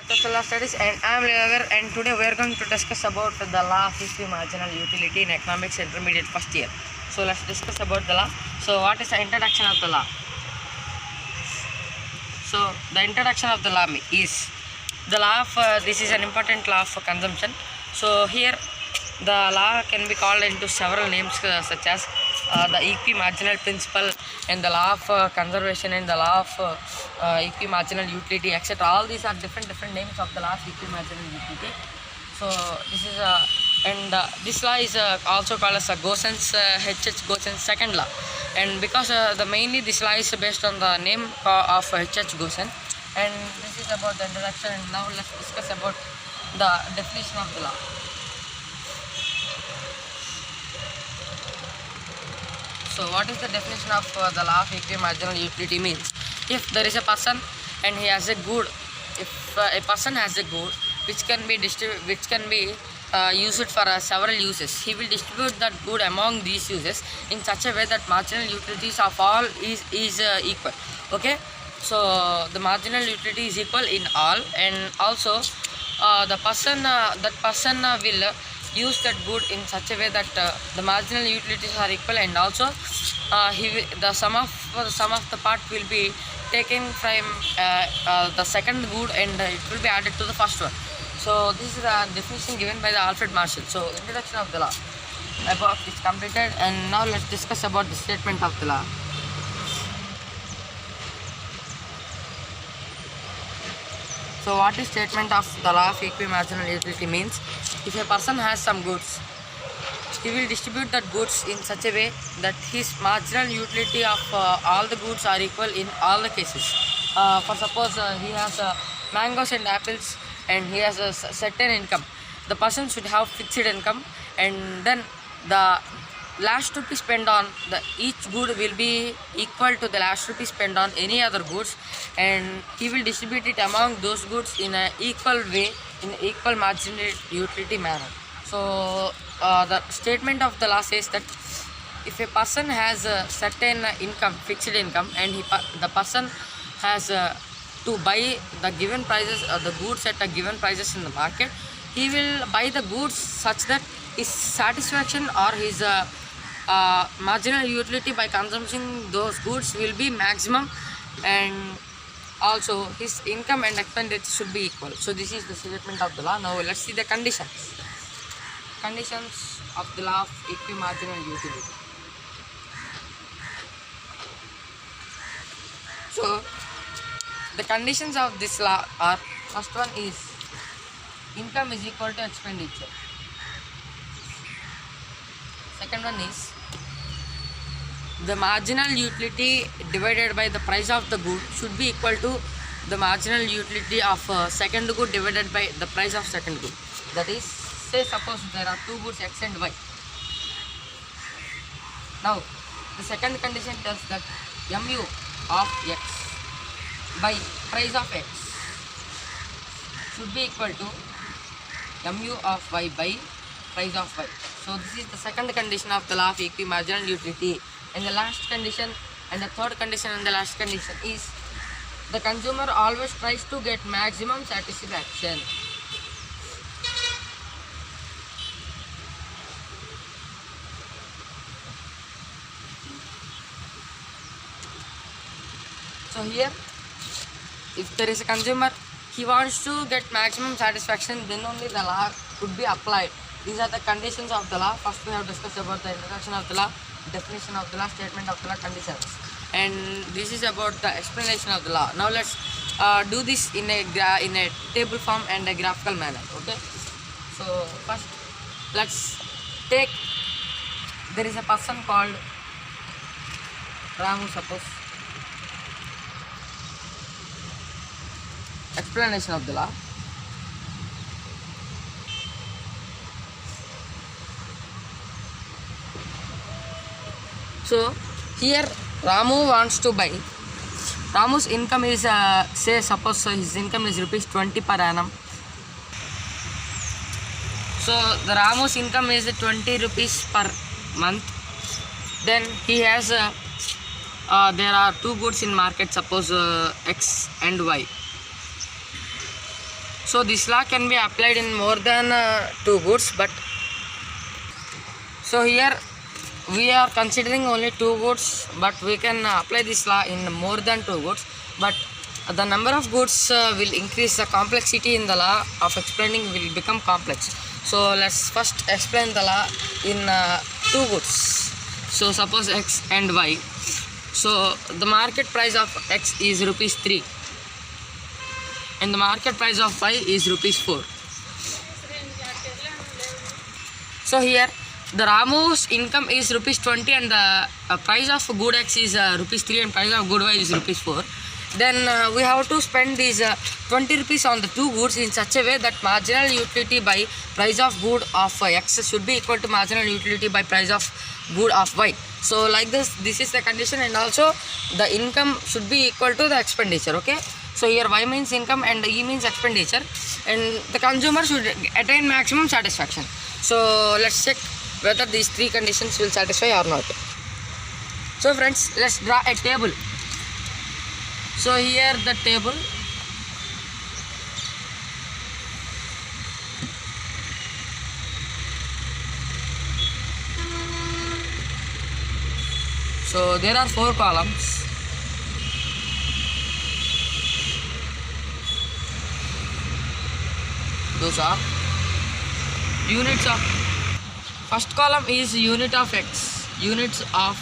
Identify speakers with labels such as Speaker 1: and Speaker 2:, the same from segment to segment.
Speaker 1: Tesla Studies, and I am Lever, and today we are going to discuss about the law of equal marginal utility in economics intermediate first year. So let's discuss about the law. So what is the introduction of the law? So the introduction of the law is the law of this is an important law of consumption. So here the law can be called into several names such as the equi-marginal principle and the law of conservation and the law of equi-marginal utility, etc. All these are different names of the law of equi-marginal utility. So this is this law is also called as Gossen's H.H. Gossen's second law, and because mainly this law is based on the name of H.H. Gossen. And this is about the introduction, and now let's discuss about the definition of the law. So what is the definition of the law of equi-marginal utility means? If there is a person and he has a good, if a person has a good which can be used for several uses, he will distribute that good among these uses in such a way that marginal utilities of all is equal. Okay, so the marginal utility is equal in all, and also the person will use that good in such a way that the marginal utilities are equal, and also the sum of the part will be taken from the second good, and it will be added to the first one. So this is the definition given by the Alfred Marshall. So introduction of the law above is completed, and now let's discuss about the statement of the law. So what is statement of the law of equi-marginal utility means? If a person has some goods, he will distribute that goods in such a way that his marginal utility of all the goods are equal in all the cases. For suppose he has mangoes and apples, and he has a certain income. The person should have fixed income, and then the last rupee spent on each good will be equal to the last rupee spent on any other goods, and he will distribute it among those goods in an equal way, in equal marginal utility manner. So the statement of the law says that if a person has a certain income, fixed income, and the person has to buy the given prices, the goods at a given prices in the market, he will buy the goods such that his satisfaction or his marginal utility by consuming those goods will be maximum, and also his income and expenditure should be equal. So this is the statement of the law. Now let's see the conditions of the law of equi-marginal utility. So the conditions of this law are: first one is income is equal to expenditure. Second one is the marginal utility divided by the price of the good should be equal to the marginal utility of second good divided by the price of second good. That is, say suppose there are two goods X and Y. Now the second condition tells that mu of X by price of X should be equal to mu of Y by price of Y. So this is the second condition of the law of equi-marginal utility. And the last condition, and the third condition and the last condition is the consumer always tries to get maximum satisfaction. So here, if there is a consumer, he wants to get maximum satisfaction, then only the law could be applied. These are the conditions of the law. First we have discussed about the introduction of the law, definition of the law, statement of the law, conditions, and this is about the explanation of the law. Now let's do this in a table form and a graphical manner. Okay, so first let's take, there is a person called Ramu, suppose. Explanation of the law. So here Ramu wants to buy. Ramu's income is say suppose his income is rupees 20 per annum. So the Ramu's income is 20 rupees per month. Then he has there are two goods in market, suppose X and Y. So this law can be applied in more than two goods, but so here we are considering only two goods, but we can apply this law in more than two goods, but the number of goods will increase, the complexity in the law of explaining will become complex. So let's first explain the law in two goods. So suppose X and Y. So the market price of X is rupees 3 and the market price of Y is rupees 4. So here the Ramu's income is rupees 20 and the price of good X is rupees 3 and price of good Y is rupees 4. Then we have to spend these 20 rupees on the two goods in such a way that marginal utility by price of good of X should be equal to marginal utility by price of good of Y. So like this is the condition, and also the income should be equal to the expenditure. Okay, so here Y means income and E means expenditure, and the consumer should attain maximum satisfaction. So let's check whether these three conditions will satisfy or not. So friends, let's draw a table. So here the table. So there are 4 columns. Those are units of, first column is unit of X, units of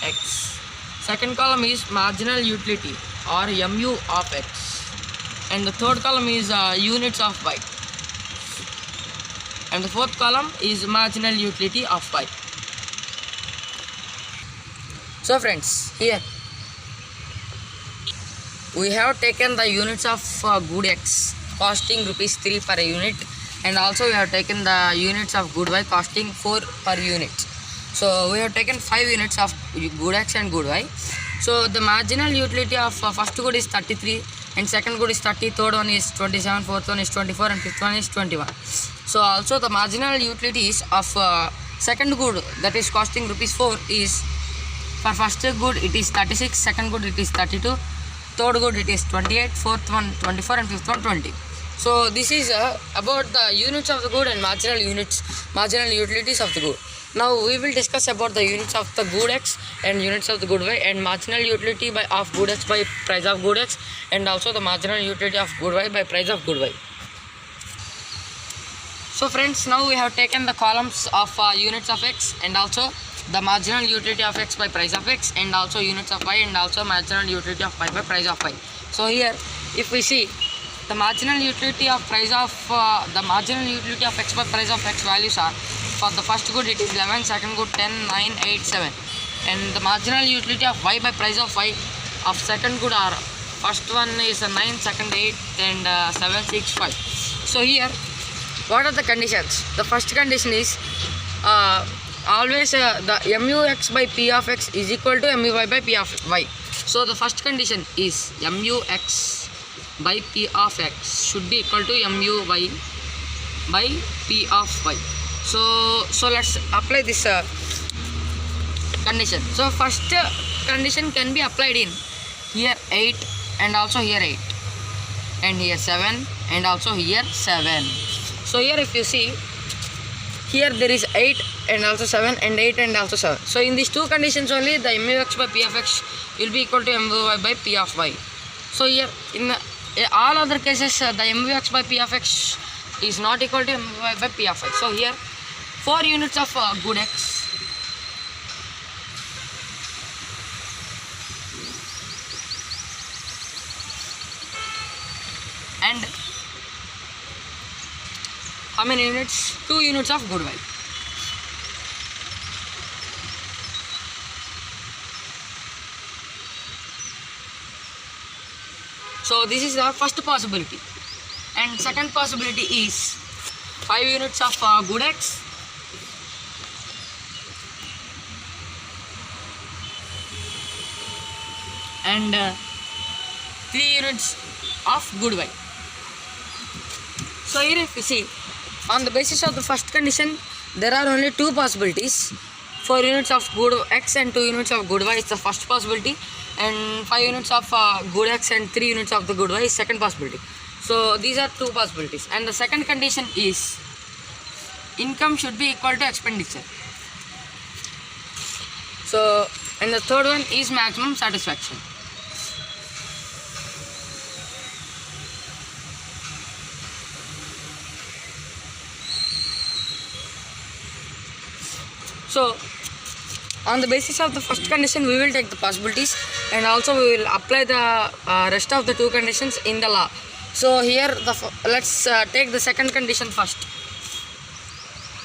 Speaker 1: X. Second column is marginal utility or MU of X, and the third column is units of Y, and the fourth column is marginal utility of Y. So friends, here we have taken the units of good X costing rupees 3 per unit, and also we have taken the units of good Y costing 4 per unit. So we have taken 5 units of good X and good Y. So the marginal utility of first good is 33 and second good is 30, third one is 27, fourth one is 24 and fifth one is 21. So also the marginal utilities of second good, that is costing rupees 4, is for first good it is 36, second good it is 32, third good it is 28, fourth one 24 and fifth one 20. So this is about the units of the good and marginal utilities of the good. Now we will discuss about the units of the good X and units of the good Y, and marginal utility by of good X by price of good X, and also the marginal utility of good Y by price of good Y. So friends, now we have taken the columns of units of X, and also the marginal utility of X by price of X, and also units of Y, and also marginal utility of Y by price of Y. So here if we see the marginal utility of price of the marginal utility of X by price of X values are, for the first good it is 11, second good 10, 9, 8, 7, and the marginal utility of Y by price of Y of second good are, first one is 9, second 8, and 7, 6, 5. So here what are the conditions? The first condition is always the MUX by P of X is equal to MUY by P of Y. So the first condition is MUX by P of X should be equal to MUY by P of Y. So let's apply this condition. So first condition can be applied in here 8 and also here 8 and here 7 and also here 7. So here if you see, here there is 8 and also 7 and 8 and also 7. So in these two conditions only the MUX by P of X will be equal to MUY by P of Y. So here in all other cases the MUX by P of X is not equal to MUY by P of Y. So here 4 units of good X and how many units? 2 units of good Y. So this is the first possibility, and second possibility is 5 units of good X and 3 units of good Y. So here if you see, on the basis of the first condition there are only 2 possibilities, 4 units of good x and 2 units of good y is the first possibility, and 5 units of good x and 3 units of the good y is second possibility. So these are two possibilities, and the second condition is income should be equal to expenditure. So, and the third one is maximum satisfaction. So, on the basis of the first condition, we will take the possibilities, and also we will apply the rest of the two conditions in the law. So here, let's take the second condition first.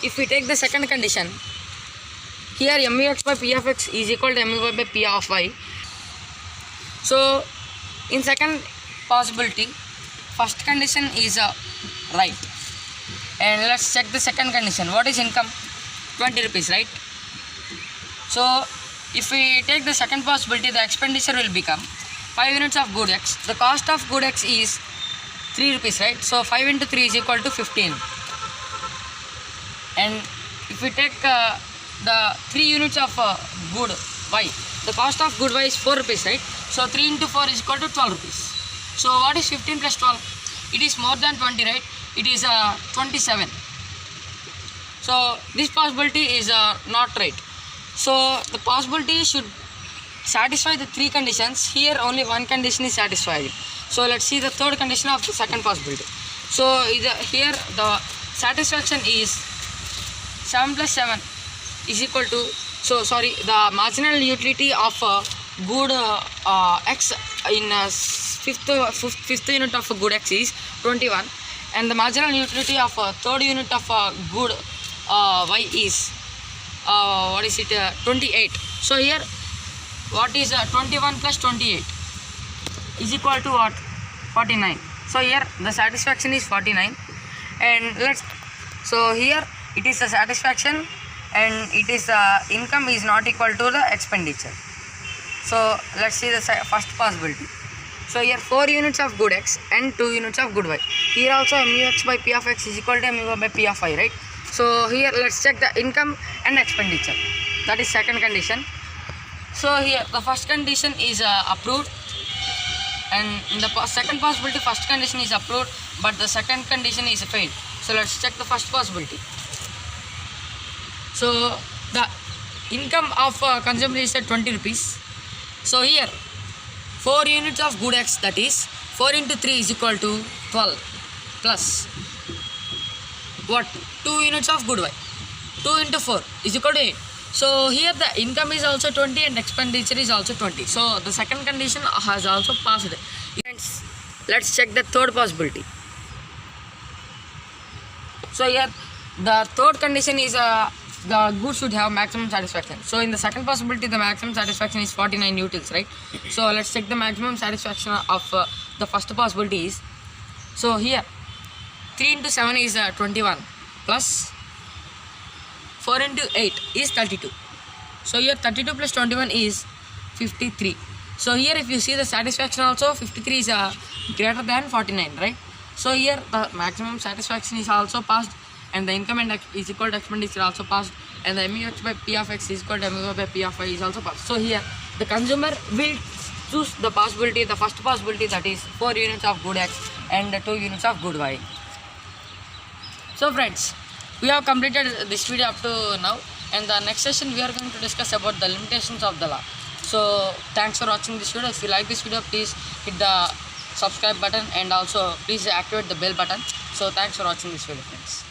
Speaker 1: If we take the second condition, here mux by p of x is equal to mu by p of y. So in second possibility, first condition is right, and let's check the second condition. What is income? 20 rupees, right? So if we take the second possibility, the expenditure will become 5 units of good x. The cost of good x is 3 rupees, right? So 5 into 3 is equal to 15. And if we take the 3 units of good y, the cost of good y is 4 rupees, right? So 3 into 4 is equal to 12 rupees. So what is 15 plus 12? It is more than 20, right? It is 27. So this possibility is not right. So the possibility should satisfy the three conditions. Here only one condition is satisfied. So let's see the third condition of the second possibility. So here the satisfaction is 7 plus 7 is equal to, the marginal utility of good x in fifth unit of good x is 21, and the marginal utility of third unit of good y is 28. So here what is 21 plus 28 is equal to what? 49. So here the satisfaction is 49, and here it is the satisfaction, and it is income is not equal to the expenditure. So let's see the first possibility. So here 4 units of good x and 2 units of good y. Here also mux by p of x is equal to mu by p of y, right? So here let's check the income and expenditure. That is second condition. So here the first condition is approved, and in the second possibility first condition is approved, but the second condition is failed. So let's check the first possibility. So the income of consumer is at 20 rupees. So here 4 units of good x, that is 4 into 3 is equal to 12, plus what? 2 units of good y. 2 into 4 is equal to 8. So here the income is also 20 and expenditure is also 20. So the second condition has also passed. Let's check the third possibility. So here the third condition is the goods should have maximum satisfaction. So in the second possibility, the maximum satisfaction is 49 utils, right? So let's check the maximum satisfaction of the first possibility is. So here 3 into 7 is 21, plus 4 into 8 is 32. So here 32 plus 21 is 53. So here if you see the satisfaction also, 53 is greater than 49, right? So here the maximum satisfaction is also passed, and the income and is equal to expenditure also passed, and the mux by p of x is equal to mu by p of y is also passed. So here the consumer will choose the possibility, the first possibility, that is 4 units of good x and 2 units of good y. So friends, we have completed this video up to now, and the next session we are going to discuss about the limitations of the law. So thanks for watching this video. If you like this video, please hit the subscribe button, and also please activate the bell button. So thanks for watching this video, friends.